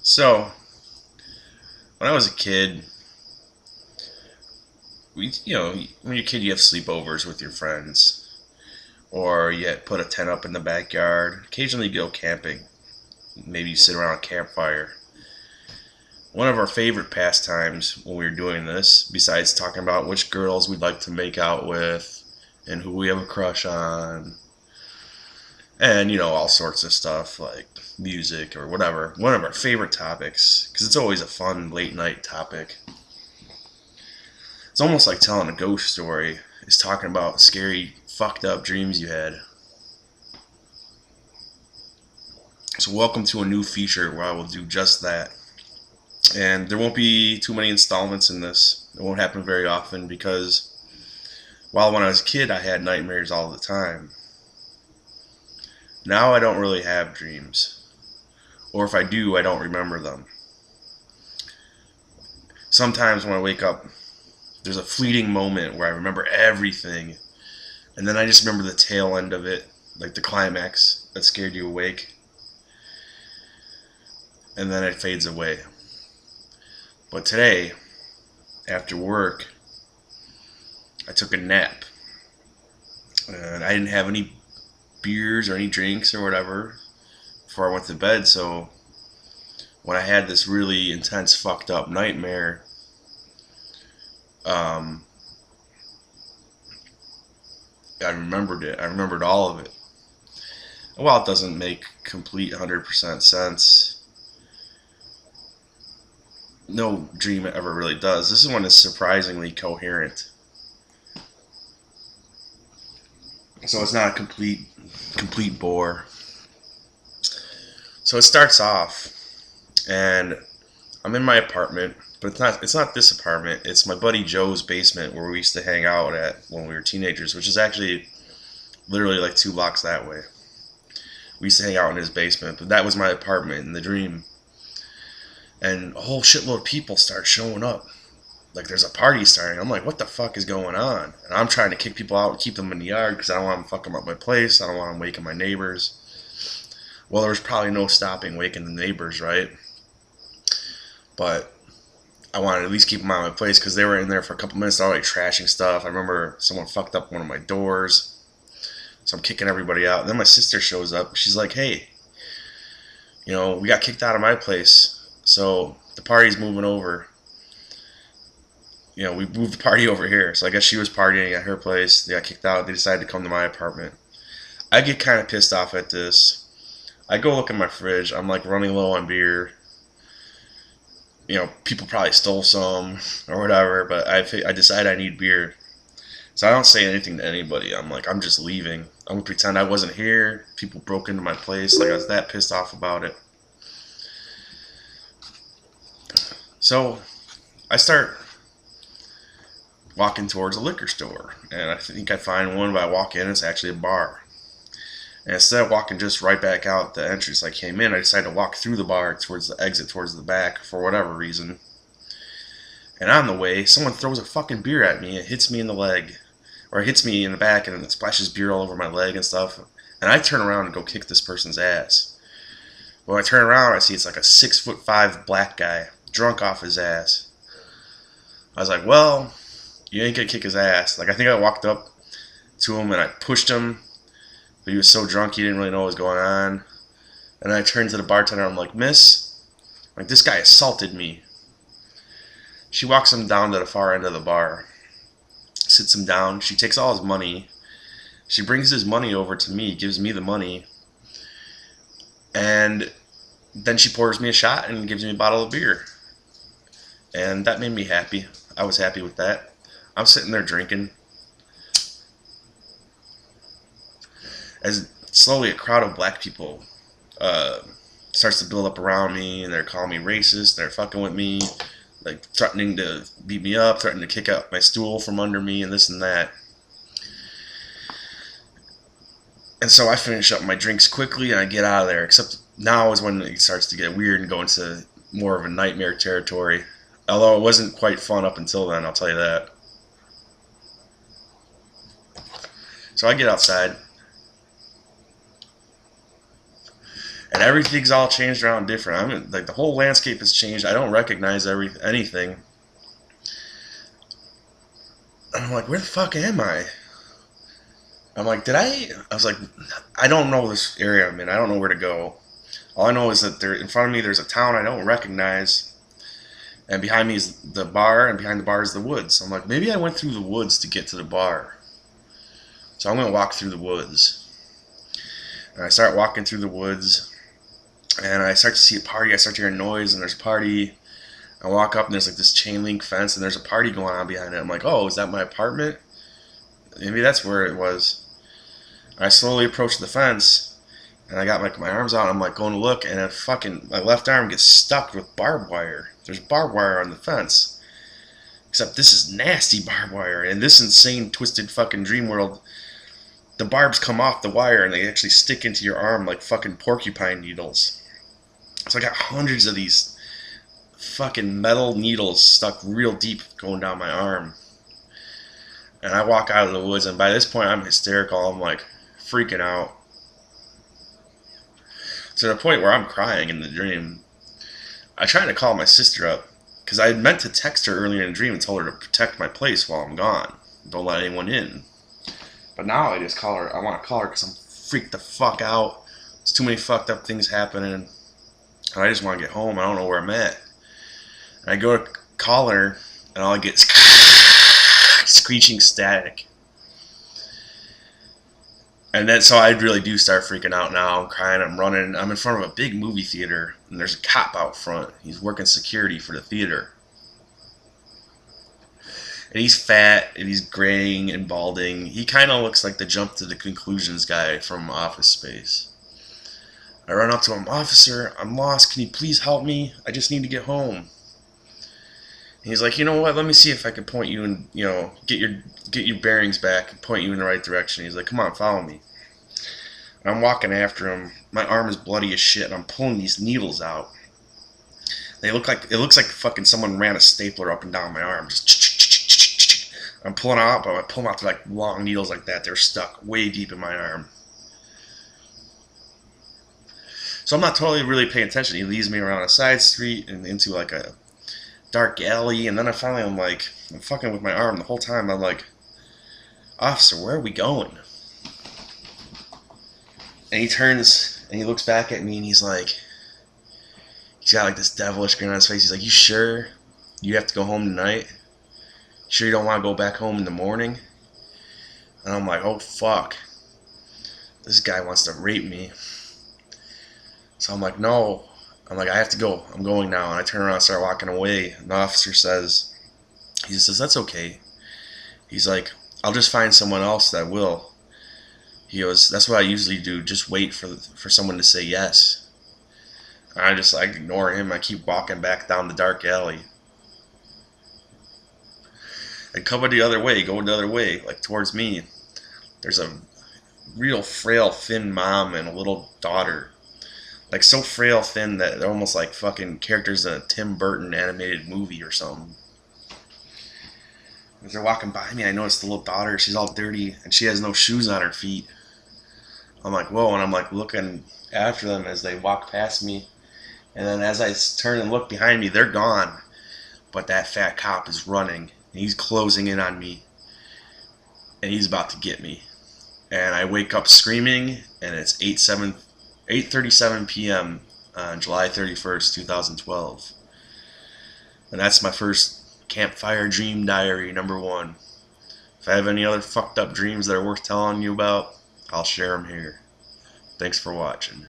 So, when I was a kid, when you're a kid, you have sleepovers with your friends, or you put a tent up in the backyard. Occasionally, you go camping. Maybe you sit around a campfire. One of our favorite pastimes when we were doing this, besides talking about which girls we'd like to make out with and who we have a crush on, and all sorts of stuff like music or whatever. One of our favorite topics, because it's always a fun late night topic. It's almost like telling a ghost story. Is talking about scary, fucked up dreams you had. So welcome to a new feature where I will do just that. And there won't be too many installments in this. It won't happen very often because while when I was a kid I had nightmares all the time. Now I don't really have dreams. Or if I do, I don't remember them. Sometimes when I wake up, there's a fleeting moment where I remember everything, and then I just remember the tail end of it, like the climax that scared you awake, and then it fades away. But today, after work, I took a nap, and I didn't have any beers or any drinks or whatever before I went to bed, so when I had this really intense fucked up nightmare, I remembered it. I remembered all of it. While it doesn't make complete 100% sense, no dream ever really does. This one is surprisingly coherent. So it's not a complete bore. So it starts off, and I'm in my apartment, but it's not this apartment. It's my buddy Joe's basement where we used to hang out at when we were teenagers, which is actually literally like 2 blocks that way. We used to hang out in his basement, but that was my apartment in the dream. And a whole shitload of people start showing up. Like there's a party starting. I'm like, what the fuck is going on? And I'm trying to kick people out and keep them in the yard because I don't want them fucking up my place. I don't want them waking my neighbors. Well, there was probably no stopping waking the neighbors, right? But I wanted to at least keep them out of my place because they were in there for a couple minutes already trashing stuff. I remember someone fucked up one of my doors. So I'm kicking everybody out. And then my sister shows up. She's like, hey, we got kicked out of my place. So the party's moving over. We moved the party over here. So I guess she was partying at her place. They got kicked out. They decided to come to my apartment. I get kind of pissed off at this. I go look in my fridge. I'm like running low on beer. People probably stole some or whatever, but I decide I need beer. So I don't say anything to anybody. I'm like, I'm just leaving. I'm going to pretend I wasn't here. People broke into my place. Like, I was that pissed off about it. So I start walking towards a liquor store. And I think I find one, but I walk in, it's actually a bar. And instead of walking just right back out the entrance I came in, I decided to walk through the bar towards the exit, towards the back, for whatever reason. And on the way, someone throws a fucking beer at me. It hits me in the leg. Or it hits me in the back and it splashes beer all over my leg and stuff. And I turn around and go kick this person's ass. When I turn around, I see it's like a 6'5" black guy, drunk off his ass. I was like, well, you ain't gonna kick his ass. Like, I think I walked up to him and I pushed him. But he was so drunk he didn't really know what was going on. And then I turned to the bartender. I'm like, miss, like, this guy assaulted me. She walks him down to the far end of the bar. Sits him down. She takes all his money. She brings his money over to me. Gives me the money. And then she pours me a shot and gives me a bottle of beer. And that made me happy. I was happy with that. I'm sitting there drinking. As slowly a crowd of black people starts to build up around me, and they're calling me racist, they're fucking with me, like threatening to beat me up, threatening to kick out my stool from under me, and this and that. And so I finish up my drinks quickly, and I get out of there, except now is when it starts to get weird and go into more of a nightmare territory. Although it wasn't quite fun up until then, I'll tell you that. So I get outside. and everything's all changed around different. Like the whole landscape has changed. I don't recognize anything. And I'm like, where the fuck am I? I'm like, I was like, I don't know this area I'm in. I don't know where to go. All I know is that in front of me there's a town I don't recognize, and behind me is the bar, and behind the bar is the woods. So I'm like, maybe I went through the woods to get to the bar. So I'm gonna walk through the woods. And I start walking through the woods, and I start to see a party. I start to hear noise, and there's a party. I walk up, and there's like this chain link fence, and there's a party going on behind it. I'm like, oh, is that my apartment? Maybe that's where it was. I slowly approach the fence, and I got my arms out, and I'm like going to look, and my left arm gets stuck with barbed wire. There's barbed wire on the fence. Except this is nasty barbed wire. In this insane, twisted fucking dream world, the barbs come off the wire, and they actually stick into your arm like fucking porcupine needles. So I got hundreds of these fucking metal needles stuck real deep going down my arm. And I walk out of the woods, and by this point I'm hysterical. I'm like freaking out to the point where I'm crying in the dream. I tried to call my sister up because I had meant to text her earlier in the dream and told her to protect my place while I'm gone. Don't let anyone in. But now I just call her. I want to call her because I'm freaked the fuck out. There's too many fucked up things happening, and I just want to get home. I don't know where I'm at. And I go to call her, and all I get is screeching static. And then, so I really do start freaking out now. I'm crying, I'm running. I'm in front of a big movie theater, and there's a cop out front. He's working security for the theater. And he's fat, and he's graying and balding. He kind of looks like the jump to the conclusions guy from Office Space. I run up to him, officer, I'm lost. Can you please help me? I just need to get home. And he's like, you know what? Let me see if I can point you and get your bearings back and point you in the right direction. He's like, come on, follow me. And I'm walking after him. My arm is bloody as shit, and I'm pulling these needles out. It looks like fucking someone ran a stapler up and down my arm. Just I'm pulling out, but I pull them out. They're like long needles like that. They're stuck way deep in my arm. So I'm not totally really paying attention. He leads me around a side street and into like a dark alley, and then I'm fucking with my arm the whole time. I'm like, officer, where are we going? And he turns and he looks back at me, and he's got like this devilish grin on his face. He's like, you sure you have to go home tonight? Sure you don't want to go back home in the morning? And I'm like, oh fuck, this guy wants to rape me. So I'm like, no. I'm like, I have to go. I'm going now. And I turn around and start walking away. And the officer says, that's okay. He's like, I'll just find someone else that will. He goes, that's what I usually do. Just wait for someone to say yes. And I ignore him. I keep walking back down the dark alley. And coming the other way, going the other way, like towards me, there's a real frail, thin mom and a little daughter. Like so frail, thin that they're almost like fucking characters in a Tim Burton animated movie or something. As they're walking by me, I notice the little daughter. She's all dirty and she has no shoes on her feet. I'm like, whoa, and I'm like looking after them as they walk past me. And then as I turn and look behind me, they're gone. But that fat cop is running, and he's closing in on me. And he's about to get me. And I wake up screaming, and it's 8:37 p.m. on July 31st, 2012. And that's my first Campfire Dream Diary #1. If I have any other fucked up dreams that are worth telling you about, I'll share them here. Thanks for watching.